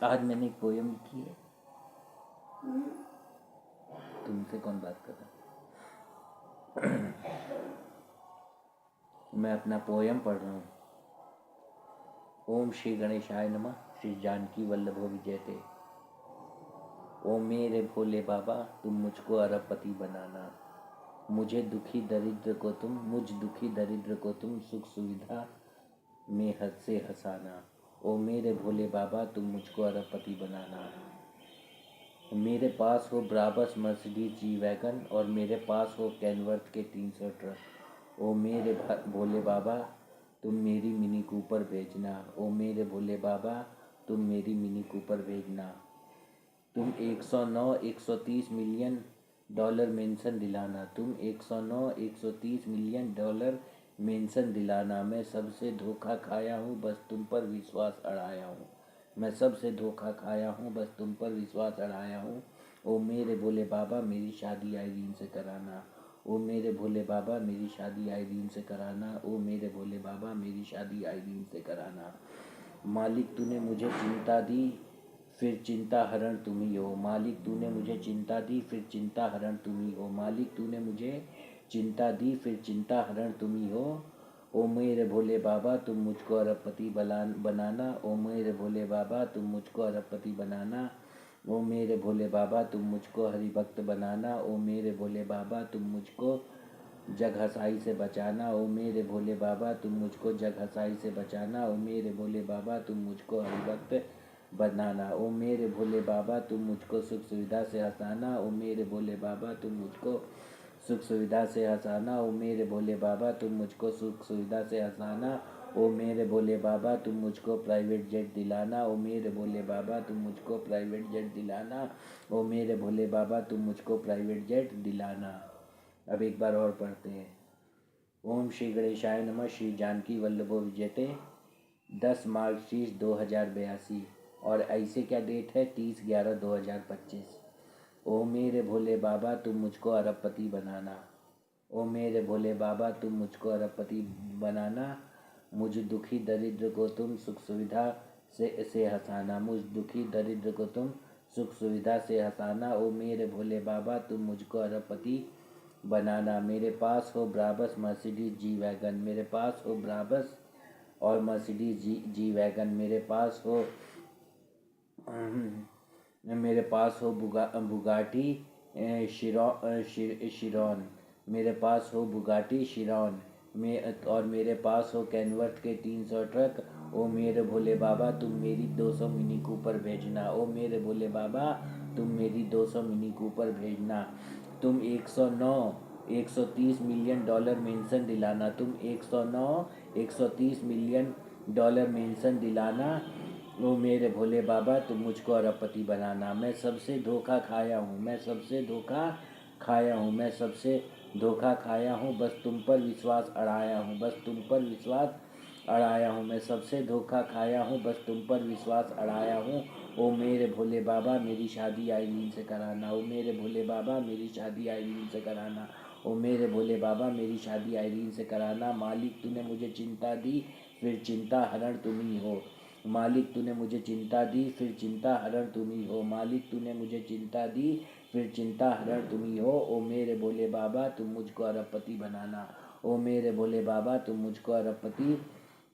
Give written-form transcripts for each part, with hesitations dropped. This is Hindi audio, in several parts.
आज मैंने एक पोयम लिखी है। तुमसे कौन बात कर रहा है? मैं अपना पोयम पढ़ रहा हूँ। ओम श्री गणेशाय नमः। श्री जानकी वल्लभो विजयते। ओ मेरे भोले बाबा, तुम मुझको अरबपति बनाना। मुझ दुखी दरिद्र को तुम सुख सुविधा में हद से हंसाना। ओ मेरे भोले बाबा, तुम मुझको अरबपति बनाना। मेरे पास हो ब्राबस मर्सिडीज जी वैगन और मेरे पास हो कैनवर्थ के 300 ट्रक। ओ मेरे भोले बाबा, तुम मेरी मिनी कूपर भेजना। ओ मेरे भोले बाबा, तुम मेरी मिनी कूपर भेजना। तुम 109 130 मिलियन डॉलर मेंशन दिलाना। तुम 109 130 मिलियन डॉलर मेंशन दिलाना। मैं सबसे धोखा खाया हूँ, बस तुम पर विश्वास अड़ाया हूँ। मैं सबसे धोखा खाया हूँ, बस तुम पर विश्वास अड़ाया हूँ। ओ मेरे भोले बाबा, मेरी शादी आइरीन से कराना। ओ मेरे भोले बाबा, मेरी शादी आइरीन से कराना। ओ मेरे भोले बाबा, मेरी शादी आइरीन से कराना। मालिक तूने मुझे चिंता दी, फिर चिंता हरण तुम ही हो। मालिक तूने मुझे चिंता दी, फिर चिंता हरण तुम ही हो। मालिक तूने मुझे चिंता दी, फिर चिंता हरण तुम ही हो। ओ मेरे भोले बाबा, तुम मुझको अरबपति बनाना। ओ मेरे भोले बाबा, तुम मुझको अरबपति बनाना। ओ मेरे भोले बाबा, तुम मुझको हरिभक्त बनाना। ओ मेरे भोले बाबा, तुम मुझको जग हसाई से बचाना। ओ मेरे भोले बाबा, तुम मुझको जग हसाई से बचाना। ओ मेरे भोले बाबा, तुम मुझको हरिभक्त बनाना। ओ मेरे भोले बाबा, तुम मुझको सुख सुविधा से हंसाना। ओ मेरे भोले बाबा, तुम मुझको सुख सुविधा से हंसाना। ओ मेरे भोले बाबा, तुम मुझको सुख सुविधा से हंसाना। ओ मेरे भोले बाबा, तुम मुझको प्राइवेट जेट दिलाना। ओ मेरे भोले बाबा, तुम मुझको प्राइवेट जेट दिलाना। ओ मेरे भोले बाबा, तुम मुझको प्राइवेट जेट दिलाना। अब एक बार और पढ़ते हैं। ओम श्री गणेशाय नमः। श्री जानकी वल्लभो विजयते। 10 मार्च 2082 और ऐसे क्या डेट है? 30/11/2025। ओ मेरे भोले बाबा, तुम मुझको अरबपति बनाना। ओ मेरे भोले बाबा, तुम मुझको अरबपति बनाना। मुझ दुखी दरिद्र को तुम सुख सुविधा से हंसाना। मुझ दुखी दरिद्र को तुम सुख सुविधा से हंसाना। ओ मेरे भोले बाबा, तुम मुझको अरबपति बनाना। मेरे पास हो ब्राबस मर्सिडीज जी वैगन। मेरे पास हो ब्राबस और मर्सिडीज जी वैगन। मेरे पास हो बुगाटी शिरॉन। मेरे पास हो बुगाटी शिरॉन में और मेरे पास हो कैनवर्थ के 300 ट्रक। ओ मेरे भोले बाबा, तुम मेरी 200 मिनी कूपर भेजना। ओ मेरे भोले बाबा, तुम मेरी 200 मिनी कूपर भेजना। तुम 109 130 मिलियन डॉलर मेंशन दिलाना। तुम 109 130 मिलियन डॉलर मेंशन दिलाना। ओ मेरे भोले बाबा, तुम मुझको अरबपति बनाना। मैं सबसे धोखा खाया हूँ, मैं सबसे धोखा खाया हूँ, मैं सबसे धोखा खाया हूँ, बस तुम पर विश्वास अड़ाया हूँ, बस तुम पर विश्वास अड़ाया हूँ। मैं सबसे धोखा खाया हूँ, बस तुम पर विश्वास अड़ाया हूँ। ओ मेरे भोले बाबा, मेरी शादी आइरीन से कराना। ओ मेरे भोले बाबा, मेरी शादी आइरीन से कराना। ओ मेरे भोले बाबा, मेरी शादी आइरीन से कराना। मालिक तूने मुझे चिंता दी, फिर चिंता हरण तुम ही हो। मालिक तूने मुझे चिंता दी, फिर चिंता हरण तुम ही हो। मालिक तूने मुझे चिंता दी, फिर चिंता हरण तुम ही हो। ओ मेरे भोले बाबा, तुम मुझको अरबपति बनाना। ओ मेरे भोले बाबा, तुम मुझको अरबपति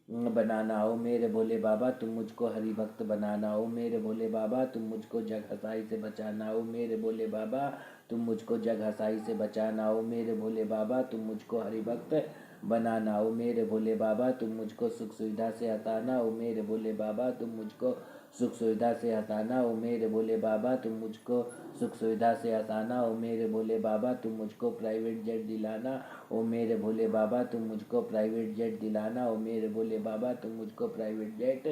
बनाना। ओ मेरे भोले बाबा, तुम मुझको हरिभक्त बनाना। ओ मेरे भोले बाबा, तुम मुझको जग हसाई से बचाना। ओ मेरे भोले बाबा, तुम मुझको जग हसाई से बचाना। ओ मेरे भोले बाबा, तुम मुझको हरिभक्त बनाना। ओ मेरे भोले बाबा, तुम मुझको सुख सुविधा से हटाना। ओ मेरे भोले बाबा, तुम मुझको सुख सुविधा से हटाना। ओ मेरे भोले बाबा, तुम मुझको सुख सुविधा से हटाना। ओ मेरे भोले बाबा, तुम मुझको प्राइवेट जेट दिलाना। ओ मेरे भोले बाबा, तुम मुझको प्राइवेट जेट दिलाना। ओ मेरे भोले बाबा, तुम मुझको प्राइवेट जेट